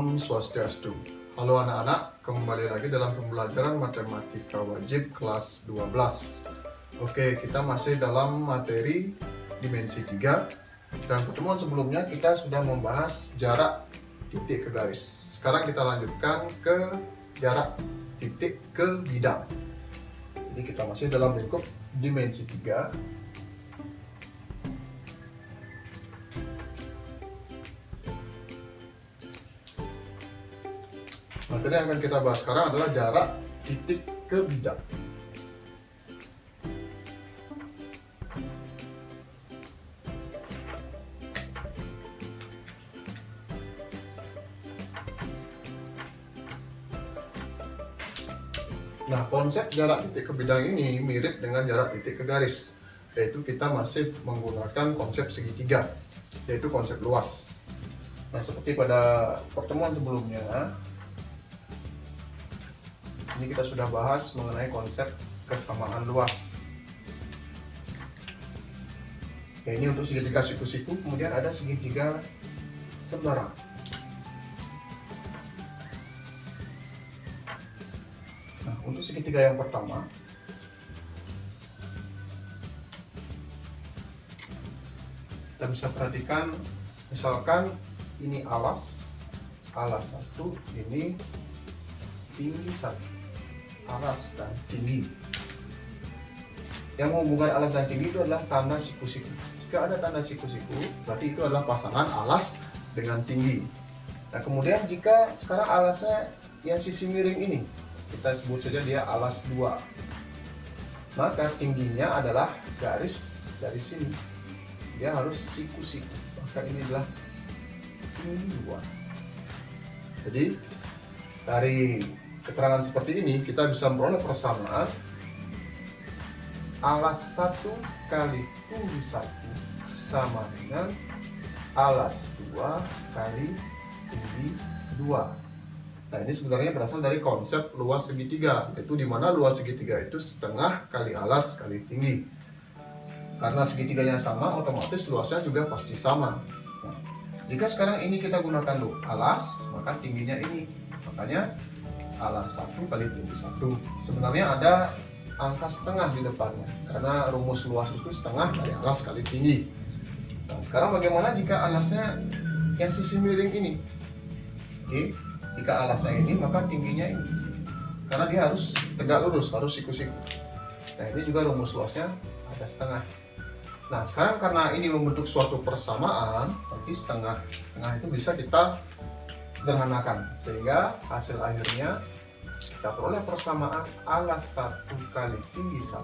Om Swastiastu. Halo anak-anak, kembali lagi dalam pembelajaran matematika wajib kelas 12. Oke, kita masih dalam materi dimensi 3. Dan pertemuan sebelumnya kita sudah membahas jarak titik ke garis. Sekarang kita lanjutkan ke jarak titik ke bidang. Jadi kita masih dalam lingkup dimensi 3. Materi yang akan kita bahas sekarang adalah jarak titik ke bidang. Nah, konsep jarak titik ke bidang ini mirip dengan jarak titik ke garis, yaitu kita masih menggunakan konsep segitiga, yaitu konsep luas. Nah, seperti pada pertemuan sebelumnya, ini kita sudah bahas mengenai konsep kesamaan luas. Ya, ini untuk segitiga siku-siku, kemudian ada segitiga sembarang. Nah, untuk segitiga yang pertama, kita bisa perhatikan, misalkan ini alas 1, ini tinggi 1, alas dan tinggi. Yang menghubungkan alas dan tinggi itu adalah tanda siku-siku. Jika ada tanda siku-siku, berarti itu adalah pasangan alas dengan tinggi. Nah, kemudian jika sekarang alasnya yang sisi miring ini, kita sebut saja dia alas 2, maka tingginya adalah garis dari sini, dia harus siku-siku, maka ini adalah tinggi 2. Jadi dari keterangan seperti ini kita bisa memperoleh persamaan alas 1 kali tinggi 1 sama dengan alas 2 kali tinggi 2. Nah, ini sebenarnya berasal dari konsep luas segitiga, yaitu di mana luas segitiga itu setengah kali alas kali tinggi. Karena segitiganya sama, otomatis luasnya juga pasti sama. Nah, jika sekarang ini kita gunakan alas, maka tingginya ini, makanya alas 1 kali tinggi 1. Sebenarnya ada angka setengah di depannya, karena rumus luas itu setengah dari alas kali tinggi. Nah, sekarang bagaimana jika alasnya yang sisi miring ini? Oke, jika alasnya ini, maka tingginya ini, karena dia harus tegak lurus, harus siku-siku. Nah, ini juga rumus luasnya ada setengah. Nah, sekarang karena ini membentuk suatu persamaan, berarti setengah itu bisa kita sederhanakan, sehingga hasil akhirnya kita peroleh persamaan alas 1 kali tinggi 1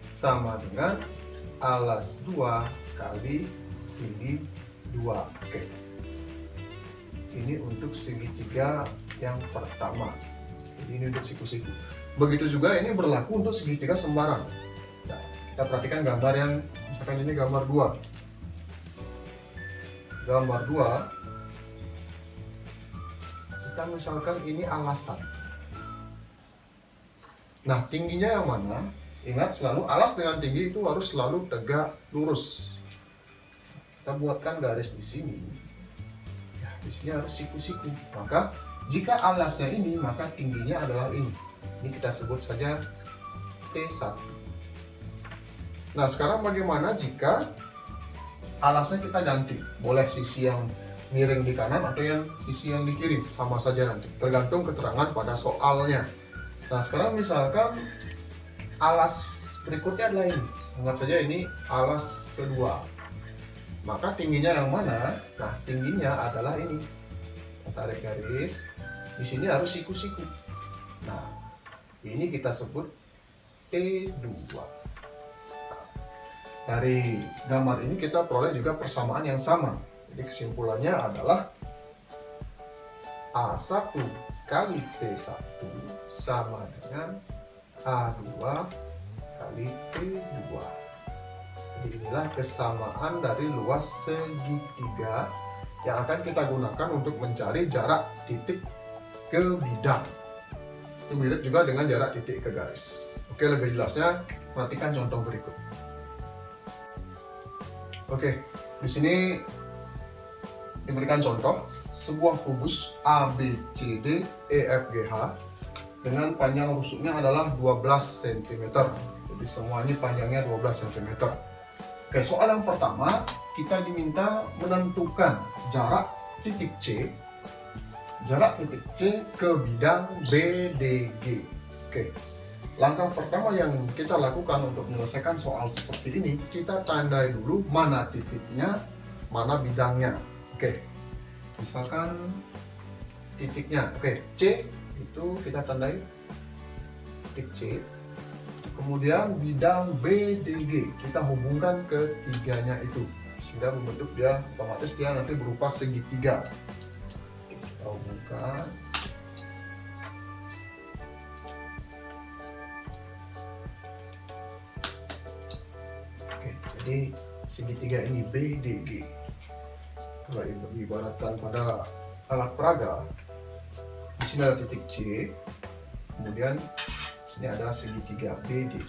sama dengan alas 2 kali tinggi 2. Oke, ini untuk segitiga yang pertama. Jadi ini untuk siku-siku. Begitu juga ini berlaku untuk segitiga sembarang. Nah, kita perhatikan gambar yang, misalkan ini gambar 2. Gambar 2, kita misalkan ini alas 1. Nah, tingginya yang mana? Ingat selalu alas dengan tinggi itu harus selalu tegak lurus. Kita buatkan garis di sini. Ya, di sini harus siku-siku. Maka jika alasnya ini, maka tingginya adalah ini. Ini kita sebut saja T1. Nah, sekarang bagaimana jika alasnya kita ganti? Boleh sisi yang miring di kanan atau yang sisi yang di kiri, sama saja nanti, tergantung keterangan pada soalnya. Nah, sekarang misalkan alas berikutnya adalah ini, anggap saja ini alas kedua, maka tingginya yang mana? Nah, tingginya adalah ini. Kita tarik garis, di sini harus siku-siku. Nah, ini kita sebut T2. Dari gambar ini kita peroleh juga persamaan yang sama. Jadi kesimpulannya adalah A1 kali T1 sama dengan A2 kali T2. Jadi inilah kesamaan dari luas segitiga yang akan kita gunakan untuk mencari jarak titik ke bidang. Itu mirip juga dengan jarak titik ke garis. Oke, lebih jelasnya perhatikan contoh berikut. Oke, di sini diberikan contoh sebuah kubus ABCD EFGH dengan panjang rusuknya adalah 12 cm. Jadi semua ini panjangnya 12 cm. Oke, soal yang pertama kita diminta menentukan jarak titik C ke bidang BDG. Oke, langkah pertama yang kita lakukan untuk menyelesaikan soal seperti ini, kita tandai dulu mana titiknya, mana bidangnya. Oke, misalkan titiknya, oke, C itu kita tandai titik C. Kemudian bidang BDG kita hubungkan ke tiganya itu sehingga membentuk dia otomatis dia nanti berupa segitiga. Kita hubungkan. Oke, jadi segitiga ini BDG. Kalau ibaratkan pada alat peraga, di sini ada titik C, kemudian sini ada segitiga BD,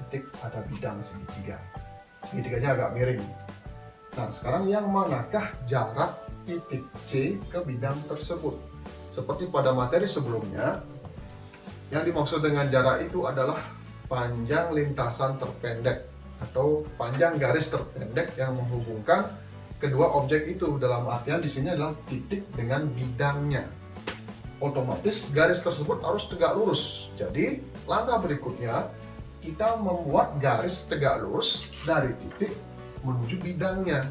titik ada bidang segitiga, segitiganya agak miring. Nah, sekarang yang manakah jarak titik C ke bidang tersebut? Seperti pada materi sebelumnya, yang dimaksud dengan jarak itu adalah panjang lintasan terpendek atau panjang garis terpendek yang menghubungkan kedua objek itu. Dalam artian di sini adalah titik dengan bidangnya. Otomatis garis tersebut harus tegak lurus. Jadi langkah berikutnya kita membuat garis tegak lurus dari titik menuju bidangnya.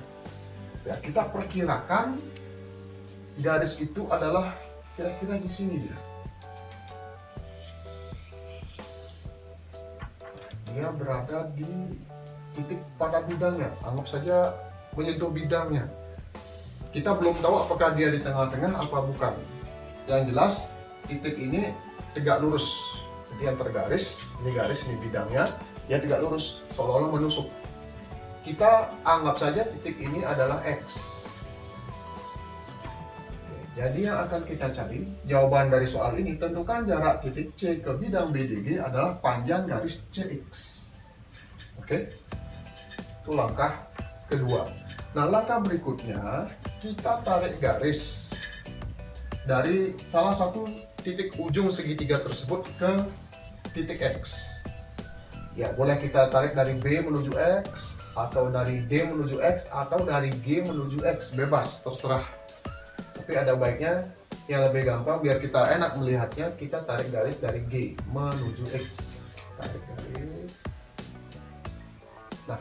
Ya, kita perkirakan garis itu adalah kira-kira di sini dia. Dia berada di titik pada bidangnya. Anggap saja menyentuh bidangnya. Kita belum tahu apakah dia di tengah-tengah apa bukan. Yang jelas titik ini tegak lurus. Jadi antar garis, ini garis, ini bidangnya, dia tegak lurus, seolah-olah menusuk. Kita anggap saja titik ini adalah X. Oke, jadi yang akan kita cari, jawaban dari soal ini, tentukan jarak titik C ke bidang BDG adalah panjang garis CX. Oke, itu langkah kedua. Nah, langkah berikutnya, kita tarik garis dari salah satu titik ujung segitiga tersebut ke titik X. Ya, boleh kita tarik dari B menuju X, atau dari D menuju X, atau dari G menuju X, bebas, terserah. Tapi ada baiknya yang lebih gampang biar kita enak melihatnya, kita tarik garis dari G menuju X. Tarik garis. Nah,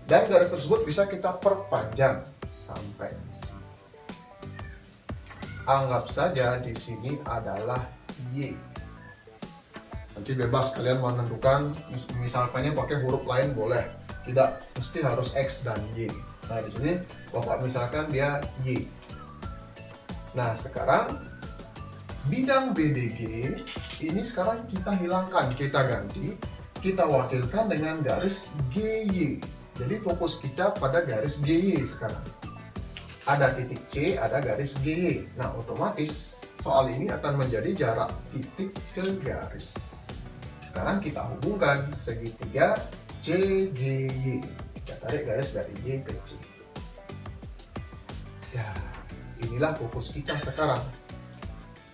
dan garis tersebut bisa kita perpanjang sampai di sini. Anggap saja di sini adalah Y. Nanti bebas kalian menentukan, misalkannya pakai huruf lain boleh, tidak mesti harus X dan Y. Nah, di sini Bapak misalkan dia Y. Nah, sekarang bidang BDG ini sekarang kita hilangkan, kita ganti, kita wakilkan dengan garis GY. Jadi fokus kita pada garis GY sekarang. Ada titik C, ada garis GY. Nah, otomatis soal ini akan menjadi jarak titik ke garis. Sekarang kita hubungkan segitiga CGY. Kita tarik garis dari Y ke C. Ya, inilah fokus kita sekarang.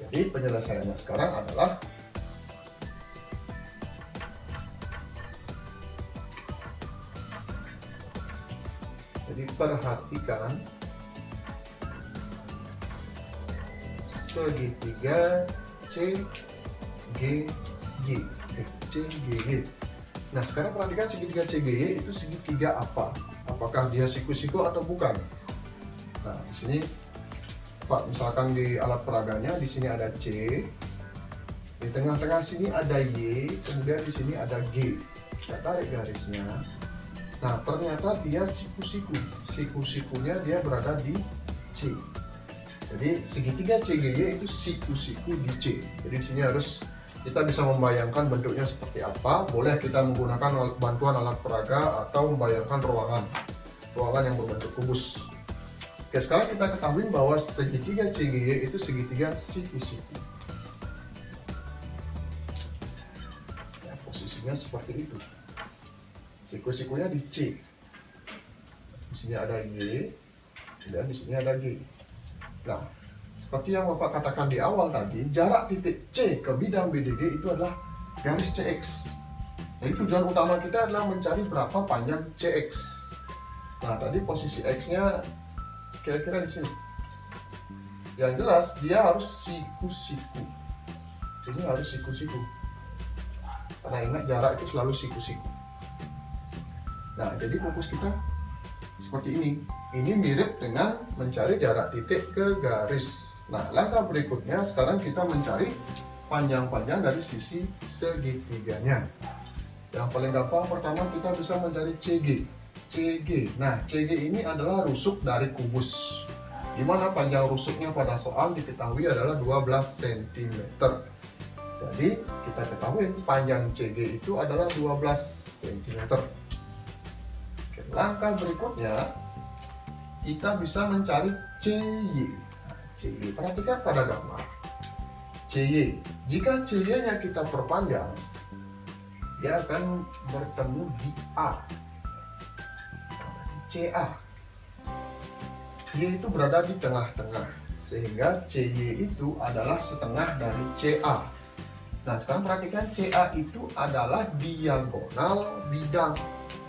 Jadi penyelesaiannya sekarang adalah jadi perhatikan segitiga CGY. CGY. Nah, sekarang perhatikan segitiga CGY itu segitiga apa? Apakah dia siku-siku atau bukan? Nah, di sini Pak, misalkan di alat peraganya di sini ada C, di tengah-tengah sini ada Y, kemudian di sini ada G. Kita tarik garisnya. Nah, ternyata dia siku-siku. Siku-sikunya dia berada di C. Jadi segitiga CGY itu siku-siku di C. Jadi di sini harus kita bisa membayangkan bentuknya seperti apa. Boleh kita menggunakan bantuan alat peraga atau membayangkan ruangan yang berbentuk kubus. Oke, sekarang kita ketahui bahwa segitiga CGY itu segitiga siku-siku. Ya, posisinya seperti itu. Siku-sikunya di C. Di sini ada Y, dan di sini ada G. Nah, seperti yang Bapak katakan di awal tadi, jarak titik C ke bidang BDG itu adalah garis CX. Jadi tujuan utama kita adalah mencari berapa panjang CX. Nah, tadi posisi X-nya kira-kira di sini. Yang jelas dia harus siku-siku. Ini harus siku-siku. Karena ingat jarak itu selalu siku-siku. Nah, jadi fokus kita seperti ini. Ini mirip dengan mencari jarak titik ke garis. Nah, langkah berikutnya sekarang kita mencari panjang-panjang dari sisi segitiganya. Yang paling gampang pertama kita bisa mencari CG. CG. Nah, CG ini adalah rusuk dari kubus. Di mana panjang rusuknya pada soal diketahui adalah 12 cm. Jadi kita ketahui panjang CG itu adalah 12 cm. Oke, langkah berikutnya kita bisa mencari CY. Nah, CY, perhatikan pada gambar CY. Jika CY-nya kita perpanjang, dia akan bertemu di A. CA. Y itu berada di tengah-tengah, sehingga CY itu adalah setengah dari CA. Nah, sekarang perhatikan CA itu adalah diagonal bidang.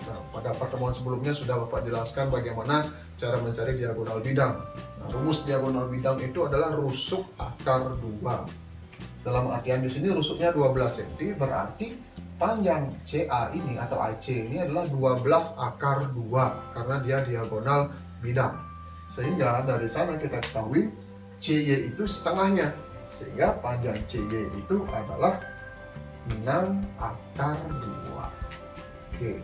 Nah, pada pertemuan sebelumnya sudah Bapak jelaskan bagaimana cara mencari diagonal bidang. Nah, rumus diagonal bidang itu adalah rusuk akar 2. Dalam artian di sini rusuknya 12 cm, berarti panjang CA ini atau AC ini adalah 12 akar 2 karena dia diagonal bidang. Sehingga dari sana kita ketahui CY itu setengahnya. Sehingga panjang CY itu adalah 6 akar 2. Oke.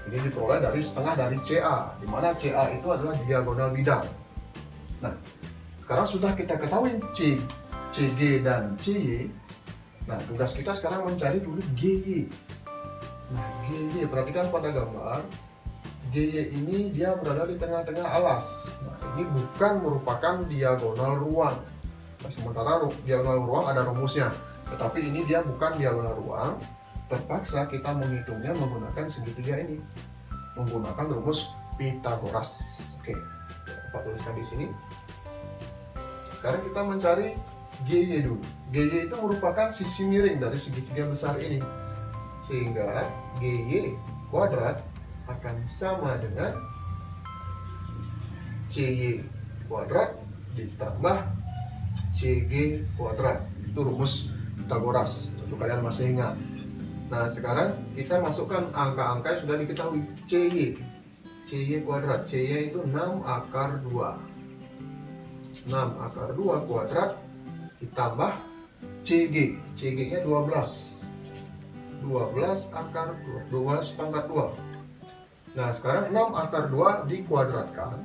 Ini diperoleh dari setengah dari CA, di mana CA itu adalah diagonal bidang. Nah, sekarang sudah kita ketahui CG dan CY. Nah, tugas kita sekarang mencari dulu GY. Nah, GY, perhatikan pada gambar. GY ini dia berada di tengah-tengah alas. Nah, ini bukan merupakan diagonal ruang. Nah, sementara diagonal ruang ada rumusnya, tetapi ini dia bukan diagonal ruang. Terpaksa kita menghitungnya menggunakan segitiga ini, menggunakan rumus Pythagoras. Oke, Bapak tuliskan di sini. Sekarang kita mencari GY dulu. GY itu merupakan sisi miring dari segitiga besar ini, sehingga GY kuadrat akan sama dengan CY kuadrat ditambah CG kuadrat. Itu rumus Pythagoras, tentu kalian masih ingat. Nah, sekarang kita masukkan angka-angka yang sudah diketahui. CY kuadrat, CY itu 6 akar 2. 6 akar 2 kuadrat ditambah CG, CG-nya 12. 12 akar 2, 12 pangkat 2. Nah, sekarang 6 akar 2 dikuadratkan.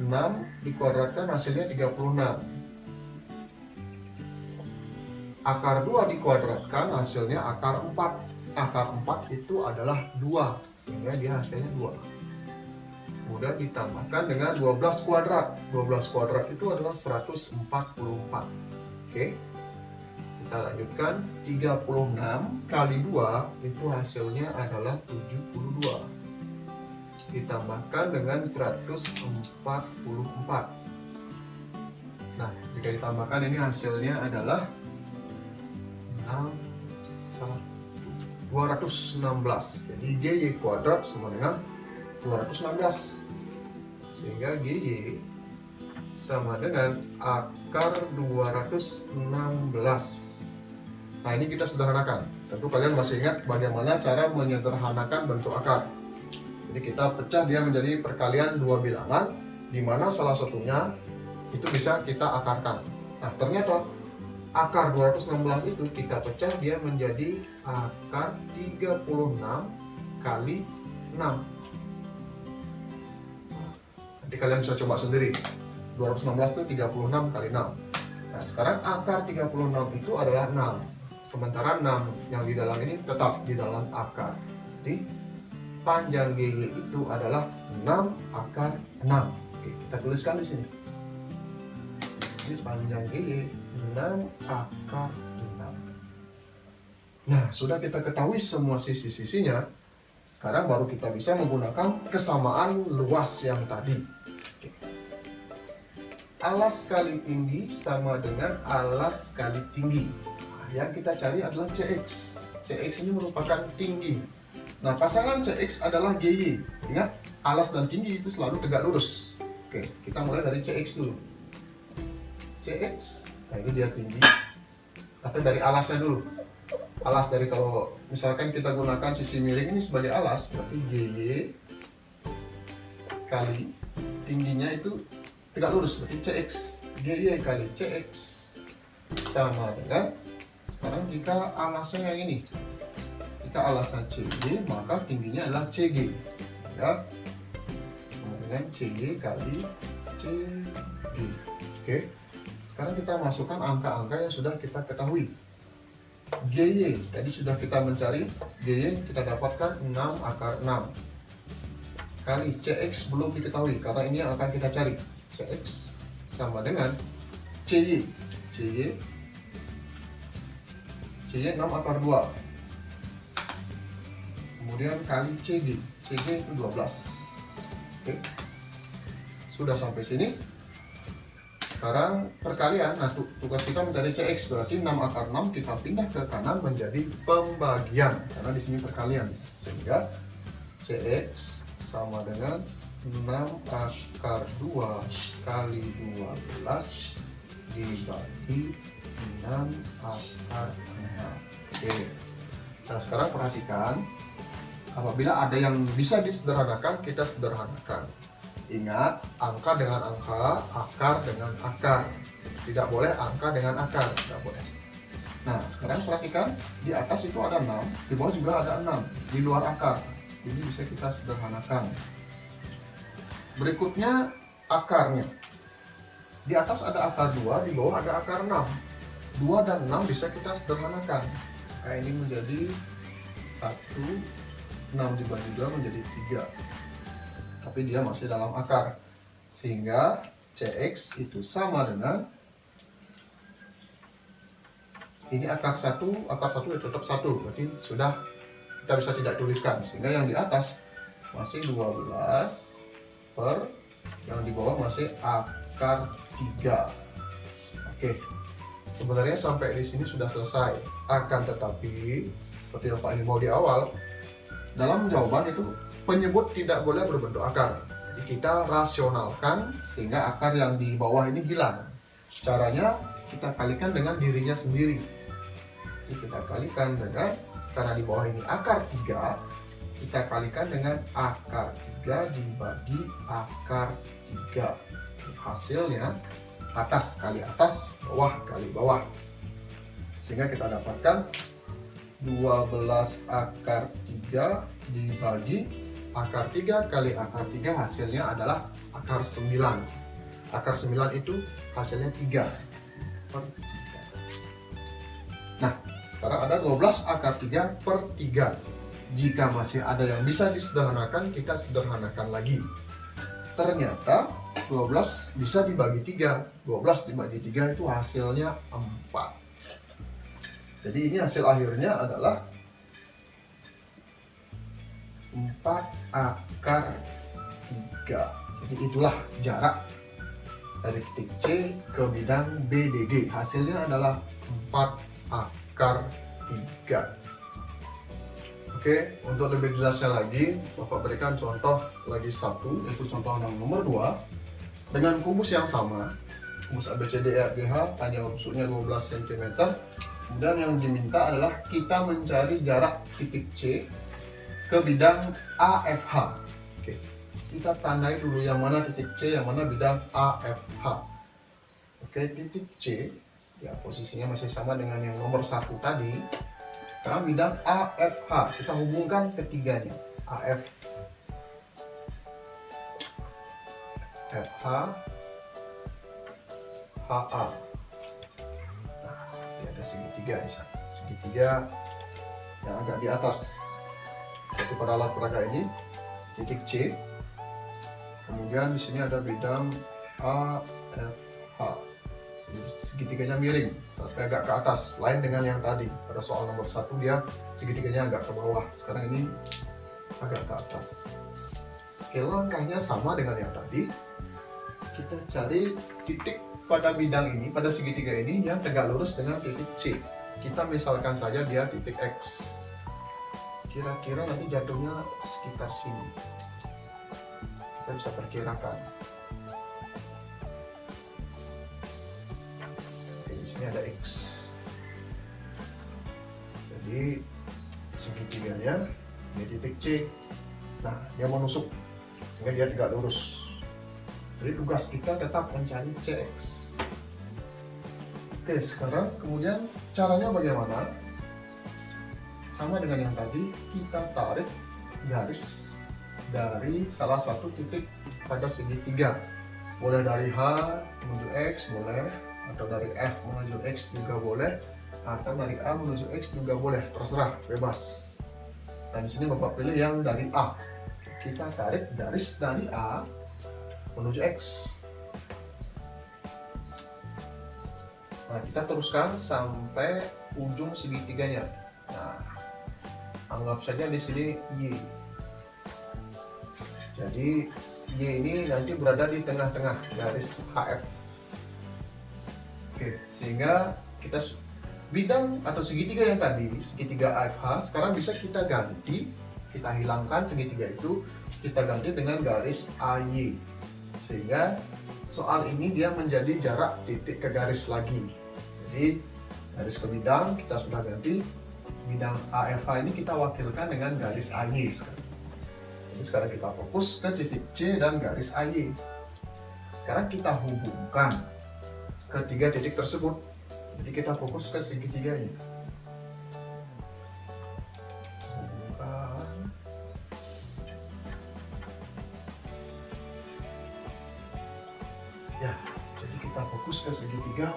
6 dikuadratkan hasilnya 36. Akar 2 dikuadratkan hasilnya akar 4. Akar 4 itu adalah 2, sehingga dia hasilnya 2. Kemudian ditambahkan dengan 12 kuadrat. 12 kuadrat itu adalah 144. Oke. Kita lanjutkan, 36 kali 2 itu hasilnya adalah 72. Ditambahkan dengan 144. Nah, jika ditambahkan ini hasilnya adalah 216. Jadi GY kuadrat sama dengan 216. Sehingga GY sama dengan akar 216. Nah, ini kita sederhanakan. Tentu kalian masih ingat bagaimana cara menyederhanakan bentuk akar. Jadi kita pecah dia menjadi perkalian dua bilangan, di mana salah satunya itu bisa kita akarkan. Nah, ternyata akar 216 itu kita pecah dia menjadi akar 36 kali 6. Nanti kalian bisa coba sendiri. 216 itu 36 kali 6. Nah, sekarang akar 36 itu adalah 6. Sementara 6 yang di dalam ini tetap di dalam akar. Jadi panjang GY itu adalah 6 akar 6. Oke, kita tuliskan di sini. Jadi panjang GY 6 akar 6. Nah, sudah kita ketahui semua sisi-sisinya. Sekarang baru kita bisa menggunakan kesamaan luas yang tadi. Oke. alas kali tinggi sama dengan alas kali tinggi. Nah, yang kita cari adalah CX. CX ini merupakan tinggi. Nah, pasangan CX adalah GY. Ingat, alas dan tinggi itu selalu tegak lurus. Oke, kita mulai dari CX dulu. CX, nah ini dia tinggi. Atau dari alasnya dulu. Alas dari, kalau misalkan kita gunakan sisi miring ini sebagai alas, berarti GY kali tingginya itu tegak lurus, berarti CX. GY kali CX sama dengan, sekarang jika alasnya yang ini, jika alasnya CG, maka tingginya adalah CG, ya, sama dengan CG kali CG. Oke, sekarang kita masukkan angka-angka yang sudah kita ketahui. GY, tadi sudah kita mencari, GY kita dapatkan 6 akar 6 kali CX belum diketahui, karena ini yang akan kita cari. CX sama dengan CY, CY 6 akar 2, kemudian kali CG, CG itu 12. Oke, sudah sampai sini. Sekarang perkalian. Nah, tugas kita mencari CX, berarti 6 akar 6 kita pindah ke kanan menjadi pembagian, karena di sini perkalian, sehingga CX sama dengan 6 akar 2 kali 12 dibagi 6 akar 6. Oke. Nah, sekarang perhatikan, apabila ada yang bisa disederhanakan, kita sederhanakan. Ingat, angka dengan angka, akar dengan akar. Tidak boleh angka dengan akar, tidak boleh. Nah, sekarang perhatikan, di atas itu ada 6, di bawah juga ada 6, di luar akar. Ini bisa kita sederhanakan. Berikutnya akarnya. Di atas ada akar 2, di bawah ada akar 6. 2 dan 6 bisa kita sederhanakan. Nah, ini menjadi 1, 6 dibagi 2 menjadi 3. Tapi dia masih dalam akar, sehingga CX itu sama dengan, ini akar 1 ya tetap 1, berarti sudah kita bisa tidak tuliskan, sehingga yang di atas masih 12 per yang di bawah masih akar 3. Oke, sebenarnya sampai di sini sudah selesai. Akan tetapi seperti yang Pak himbau di awal, dalam jawaban itu penyebut tidak boleh berbentuk akar. Jadi kita rasionalkan sehingga akar yang di bawah ini hilang. Caranya kita kalikan dengan dirinya sendiri. Jadi kita kalikan dengan, karena di bawah ini akar 3, kita kalikan dengan akar 3 dibagi akar 3. Hasilnya atas kali atas, bawah kali bawah. Sehingga kita dapatkan 12 akar 3 dibagi akar 3 kali akar 3, hasilnya adalah akar 9. Akar 9 itu hasilnya 3 per 3. Nah, sekarang ada 12 akar 3 per 3. Jika masih ada yang bisa disederhanakan, kita sederhanakan lagi. Ternyata 12 bisa dibagi 3. 12 dibagi 3 itu hasilnya 4. Jadi ini hasil akhirnya adalah 4 akar 3. Jadi itulah jarak dari titik C ke bidang BDG. Hasilnya adalah 4 akar 3. Oke, untuk lebih jelasnya lagi, Bapak berikan contoh lagi satu, yaitu contoh nomor 2. Dengan kubus yang sama, kubus ABCDEFGH, panjang rusuknya 12 cm. Kemudian yang diminta adalah kita mencari jarak titik C ke bidang AFH. Oke, kita tandai dulu yang mana titik C, yang mana bidang AFH. Oke, titik C, ya posisinya masih sama dengan yang nomor 1 tadi. Sekarang bidang AFH, kita hubungkan ketiganya. AF, FH, HA. Nah, ini ada segitiga di sana. Segitiga yang agak di atas. Seperti pada alat peraga ini, titik C. Kemudian di sini ada bidang AFH. Segitiganya miring, tapi agak ke atas. Lain dengan yang tadi. Pada soal nomor 1 dia segitiganya agak ke bawah. Sekarang ini agak ke atas. Oke, langkahnya sama dengan yang tadi. kita cari titik pada bidang ini, pada segitiga ini yang tegak lurus dengan titik C. Kita misalkan saja dia titik X. Kira-kira nanti jatuhnya sekitar sini. Kita bisa perkirakan. Oke, di sini ada X. Jadi segitiganya di titik C. Nah, dia menusuk sehingga dia tegak lurus. Jadi tugas kita tetap mencari CX. Oke, sekarang kemudian caranya bagaimana? Sama dengan yang tadi, kita tarik garis dari salah satu titik pada segitiga. Boleh dari H menuju X boleh, atau dari F menuju X juga boleh, atau dari A menuju X juga boleh, terserah, bebas. Nah, di sini Bapak pilih yang dari A. Kita tarik garis dari A menuju X. Nah, kita teruskan sampai ujung segitiganya. Nah, anggap saja di sini Y. Jadi Y ini nanti berada di tengah-tengah garis HF. Oke, sehingga kita bidang atau segitiga yang tadi, segitiga AFH, sekarang bisa kita ganti, kita hilangkan segitiga itu, kita ganti dengan garis AY. Sehingga soal ini dia menjadi jarak titik ke garis lagi. Jadi garis ke bidang kita sudah ganti, bidang AFH ini kita wakilkan dengan garis AY sekarang. Jadi sekarang kita fokus ke titik C dan garis AY. Sekarang kita hubungkan ketiga titik tersebut. Jadi kita fokus ke segitiga ini. Ya, jadi kita fokus ke segitiga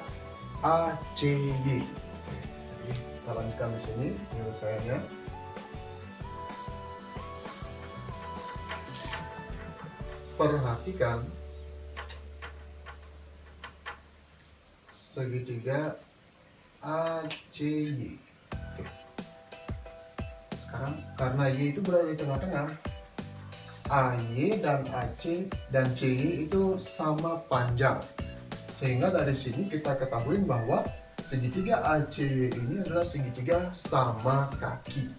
ACY. Jadi kita lanjutkan di sini penyelesaiannya. Perhatikan segitiga ACY. Oke. Sekarang karena Y itu berada di tengah-tengah, AY dan AC dan CY itu sama panjang, sehingga dari sini kita ketahui bahwa segitiga ACY ini adalah segitiga sama kaki.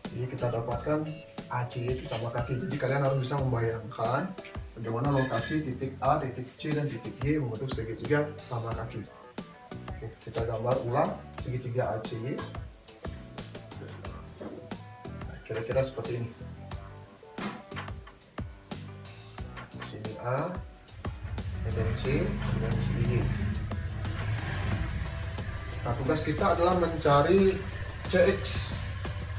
Jadi kita dapatkan ACY itu sama kaki. Jadi kalian harus bisa membayangkan bagaimana lokasi titik A, titik C, dan titik Y membentuk segitiga sama kaki. Oke, kita gambar ulang segitiga ACY. Nah, kira-kira seperti ini. Sini A, dan C, dan sini Y. Nah, tugas kita adalah mencari CX.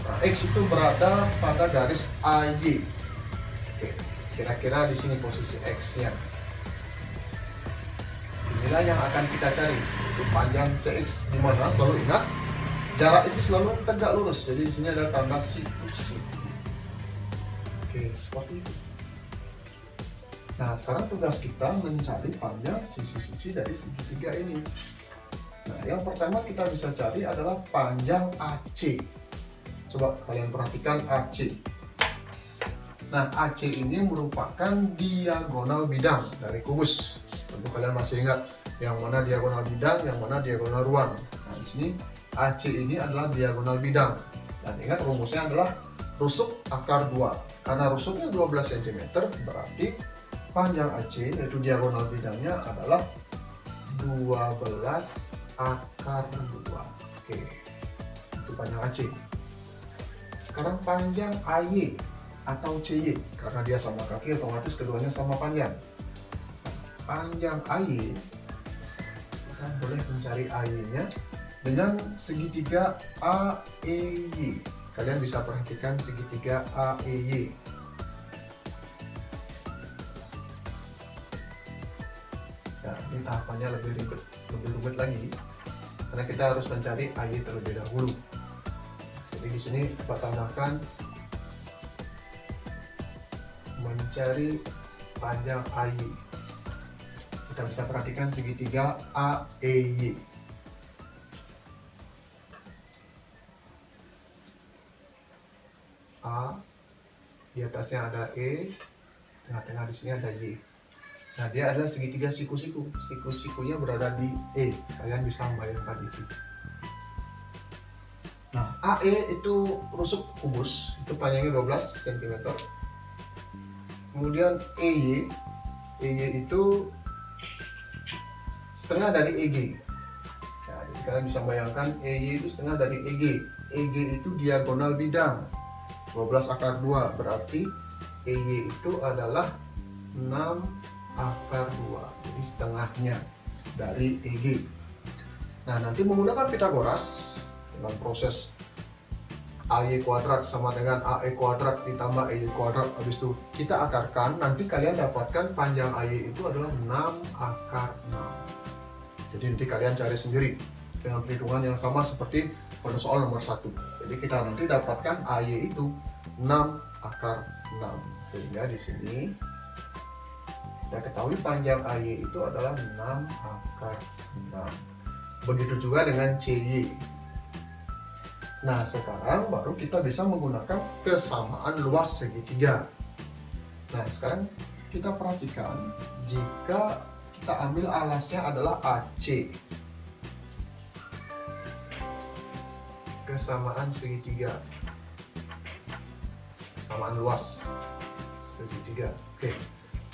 Nah, X itu berada pada garis AY. Oke, kira-kira di sini posisi X-nya. Inilah yang akan kita cari. Itu panjang CX, di mana selalu ingat jarak itu selalu tegak lurus. Jadi di sini ada tanda siku. Oke, seperti itu. Nah, sekarang tugas kita mencari panjang sisi-sisi dari segitiga ini. Nah, yang pertama kita bisa cari adalah panjang AC. Coba kalian perhatikan AC. Nah, AC ini merupakan diagonal bidang dari kubus. Tentu kalian masih ingat yang mana diagonal bidang, yang mana diagonal ruang. Nah, di sini AC ini adalah diagonal bidang. Dan ingat rumusnya adalah rusuk akar 2. Karena rusuknya 12 cm, berarti panjang AC, yaitu diagonal bidangnya adalah 12 akar 2. Oke, itu panjang AC. Sekarang panjang AY atau CY, karena dia sama kaki otomatis keduanya sama panjang. Panjang AY, kita boleh mencari AY-nya dengan segitiga AEY. Kalian bisa perhatikan segitiga AEY. Nah, ini tahapannya lebih rumit lagi, karena kita harus mencari AY terlebih dahulu. Jadi di sini kita tambahkan mencari panjang AY. Kita bisa perhatikan segitiga AEY. A, di atasnya ada E, tengah-tengah di sini ada Y. Nah, dia adalah segitiga siku-siku. Siku-sikunya berada di E. Kalian bisa membayangkan itu. Nah, AE itu rusuk kubus, itu panjangnya 12 cm. Kemudian EY itu setengah dari EG. Nah, jadi kalian bisa bayangkan EY itu setengah dari EG. EG itu diagonal bidang 12 akar 2, berarti EY itu adalah 6 akar 2, jadi setengahnya dari EG. Nah, nanti menggunakan Pitagoras dengan proses AY kuadrat sama dengan AE kuadrat ditambah EY kuadrat, habis itu kita akarkan, nanti kalian dapatkan panjang AY itu adalah 6 akar 6. Jadi nanti kalian cari sendiri dengan perhitungan yang sama seperti pada soal nomor 1. Jadi kita nanti dapatkan AY itu 6 akar 6, sehingga di sini kita ketahui panjang AY itu adalah 6 akar 6. Begitu juga dengan CY. Nah, sekarang baru kita bisa menggunakan kesamaan luas segitiga. Nah, sekarang kita perhatikan jika kita ambil alasnya adalah AC. Kesamaan segitiga. Kesamaan luas segitiga. Oke.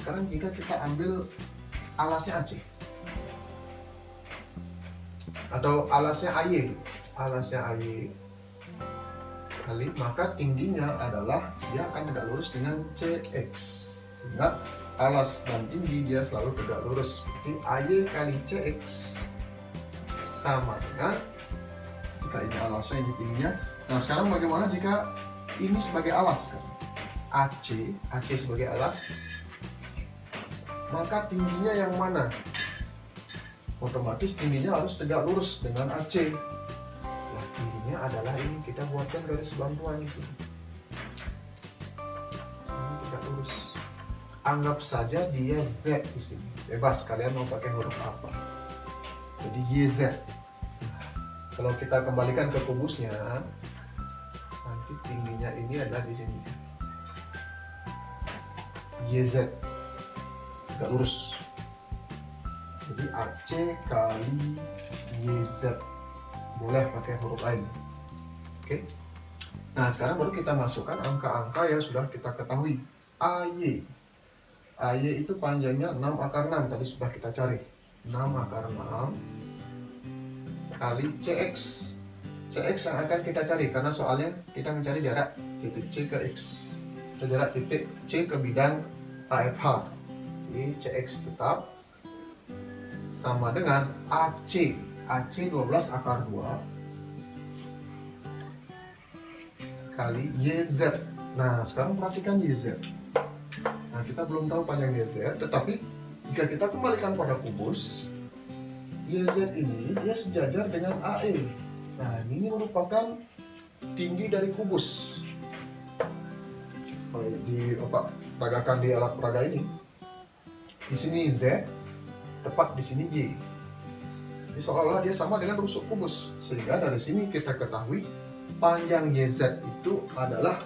Sekarang jika kita ambil alasnya AC. Atau alasnya AY. Alasnya AY kali, maka tingginya adalah dia akan tegak lurus dengan CX. Ingat, alas dan tinggi dia selalu tegak lurus. Jadi AY kali CX sama dengan, jika ini alasnya, ini tingginya. Nah, sekarang bagaimana jika ini sebagai alas kan? AC sebagai alas, maka tingginya yang mana? Otomatis tingginya harus tegak lurus dengan AC. Tingginya adalah ini, kita buatkan garis bantuan di sini. Ini tegak lurus. Anggap saja dia Z di sini. Bebas kalian mau pakai huruf apa. Jadi YZ. Nah, kalau kita kembalikan ke kubusnya, nanti tingginya ini adalah di sini. YZ. Tegak lurus. Jadi AC kali YZ. Boleh pakai huruf lain. Oke. Nah, sekarang baru kita masukkan angka-angka yang sudah kita ketahui. AY itu panjangnya 6 akar 6, tadi sudah kita cari. 6 akar 6 kali CX. CX yang akan kita cari karena soalnya kita mencari jarak titik C ke X. Atau jarak titik C ke bidang AFH. Jadi CX tetap sama dengan AC. AC 12 akar 2 kali YZ. Nah, sekarang perhatikan YZ. Nah, kita belum tahu panjang YZ, tetapi jika kita kembalikan pada kubus, YZ ini dia sejajar dengan AE. Nah, ini merupakan tinggi dari kubus. Kalau diperagakan di alat peraga ini, di sini Z, tepat di sini Y. Jadi seolah-olah dia sama dengan rusuk kubus, sehingga dari sini kita ketahui panjang YZ itu adalah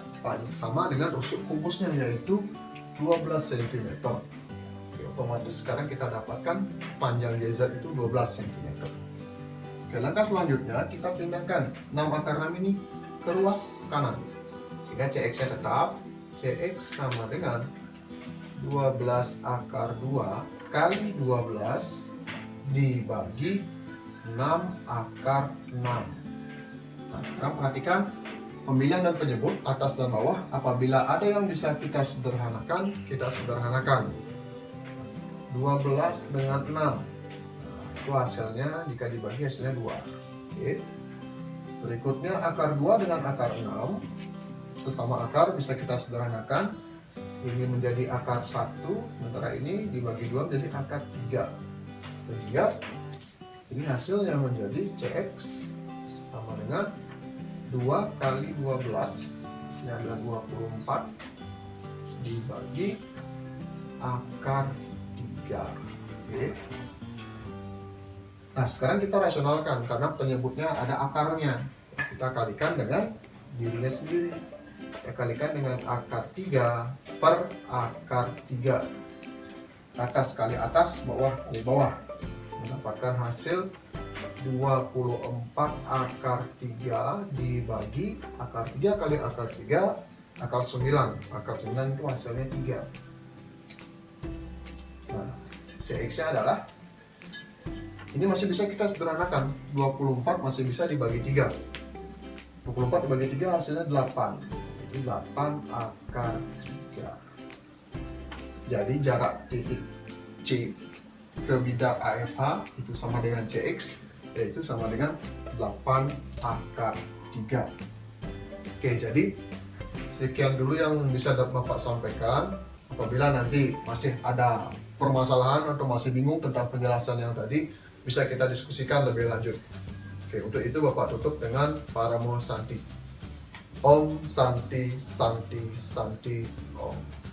sama dengan rusuk kubusnya, yaitu 12 cm. Oke, otomatis sekarang kita dapatkan panjang YZ itu 12 cm. Oke, langkah selanjutnya kita pindahkan 6 akar 6 ini ke ruas kanan, sehingga CX nya tetap. CX sama dengan 12 akar 2 kali 12 dibagi 6 akar 6. Nah, sekarang perhatikan pemilihan dan penyebut atas dan bawah. Apabila ada yang bisa kita sederhanakan, kita sederhanakan. 12 dengan 6. Nah, itu hasilnya, jika dibagi hasilnya 2. Oke. Berikutnya akar 2 dengan akar 6. Sesama akar bisa kita sederhanakan. Ini menjadi akar 1, sementara ini dibagi 2 menjadi akar 3. Sehingga ini hasilnya menjadi CX sama dengan 2 kali 12, hasilnya adalah 24 dibagi akar 3. Oke. Nah, sekarang kita rasionalkan karena penyebutnya ada akarnya. Kita kalikan dengan dirinya sendiri. Kita kalikan dengan akar 3 per akar 3. atas kali atas, bawah kali bawah, mendapatkan hasil 24 akar 3 dibagi akar 3 kali akar 3 akar 9. Akar 9 itu hasilnya 3. Nah, Cx nya adalah, ini masih bisa kita sederhanakan, 24 masih bisa dibagi 3. 24 dibagi 3 hasilnya 8. Jadi 8 akar 3. Jadi jarak titik C ke bidang AFH itu sama dengan Cx, yaitu sama dengan 8 akar 3. Oke, jadi sekian dulu yang bisa Bapak sampaikan. Apabila nanti masih ada permasalahan atau masih bingung tentang penjelasan yang tadi, bisa kita diskusikan lebih lanjut. Oke, untuk itu Bapak tutup dengan Paramo Santi. Om Santi Santi Santi Om.